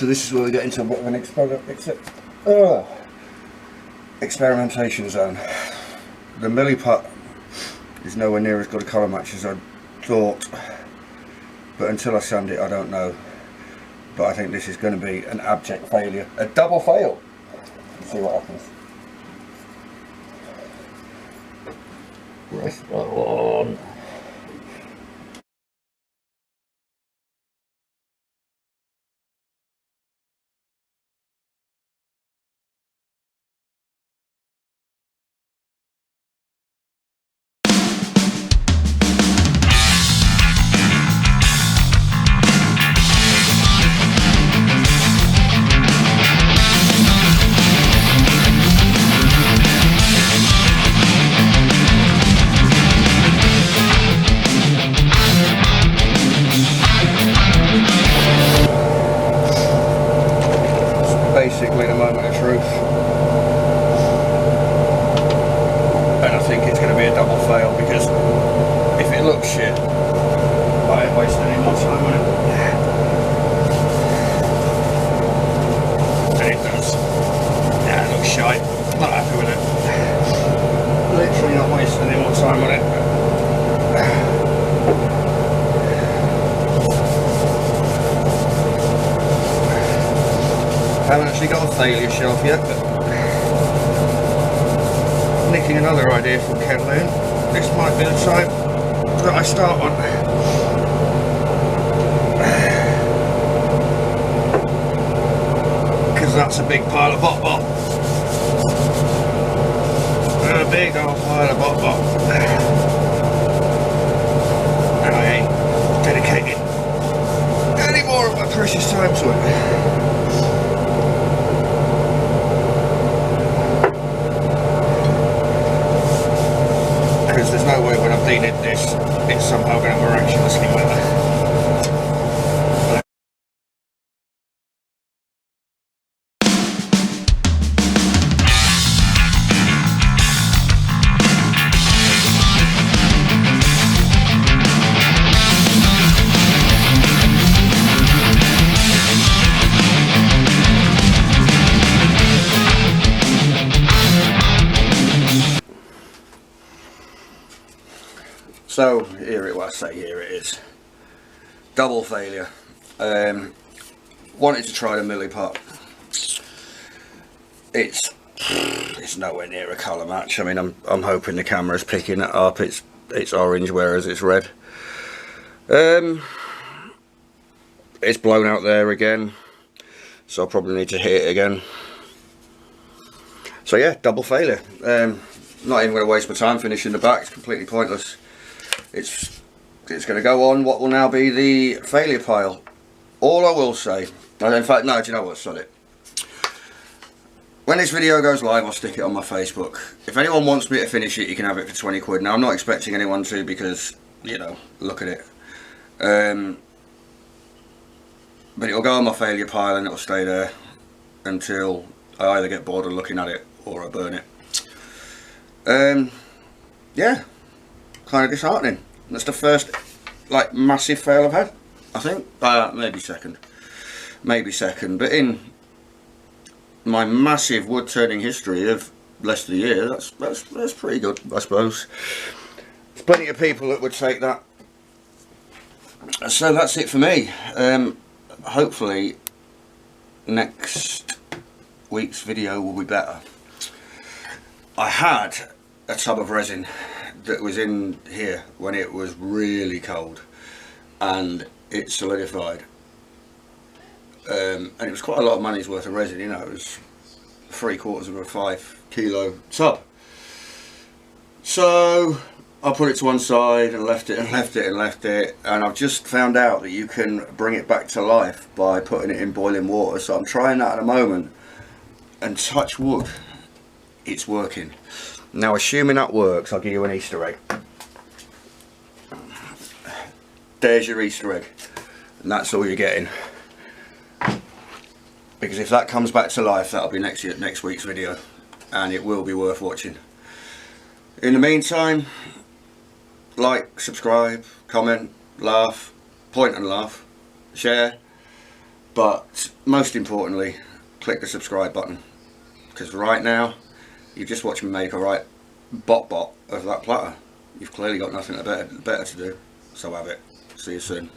this is where we get into a bit of an experimentation zone. The milli pot is nowhere near as good a colour match as I thought, but until I sand it I don't know. But I think this is going to be an abject failure, a double fail. Let's see what happens. Press that one. Basically the moment of truth, and I think it's going to be a double fail, because if it looks shit I ain't wasting any more time on it, and it does. Yeah, it looks shite, not happy with it, literally not wasting any more time on it. I haven't actually got a failure shelf yet, but nicking another idea from Ken Loon, this might be the time that I start one. Because that's a big pile of bot. A big old pile of bot. And I ain't dedicating any more of my precious time to it. Because there's no way when I've deeded this, it's somehow going to miraculously weather. So here it was, here it is. Double failure. Wanted to try the milli pot. It's nowhere near a colour match. I mean, I'm hoping the camera's picking it up. It's orange whereas it's red. It's blown out there again, so I'll probably need to hit it again. So yeah, double failure. Not even going to waste my time finishing the back. It's completely pointless. It's going to go on what will now be the failure pile. All I will say, and in fact, no, do you know what, sod it. When this video goes live, I'll stick it on my Facebook. If anyone wants me to finish it, you can have it for 20 quid. Now, I'm not expecting anyone to, because, you know, look at it. But it'll go on my failure pile and it'll stay there until I either get bored of looking at it or I burn it. Yeah. Kind of disheartening. That's the first like massive fail I've had, I think. Maybe second, but in my massive wood turning history of less than a year, that's pretty good, I suppose. There's plenty of people that would take that. So that's it for me. Hopefully next week's video will be better. I had a tub of resin that was in here when it was really cold, and it solidified, and it was quite a lot of money's worth of resin, you know. It was 3/4 of a 5 kilo tub. So I put it to one side and left it, and I've just found out that you can bring it back to life by putting it in boiling water. So I'm trying that at the moment, and touch wood, it's working. Now, assuming that works, I'll give you an Easter egg. There's your Easter egg, and that's all you're getting. Because if that comes back to life, that'll be next week's video, and it will be worth watching. In the meantime, like, subscribe, comment, laugh, point and laugh, share. But most importantly, click the subscribe button, because right now you just watch me make a right bot of that platter. You've clearly got nothing better to do, so have it. See you soon.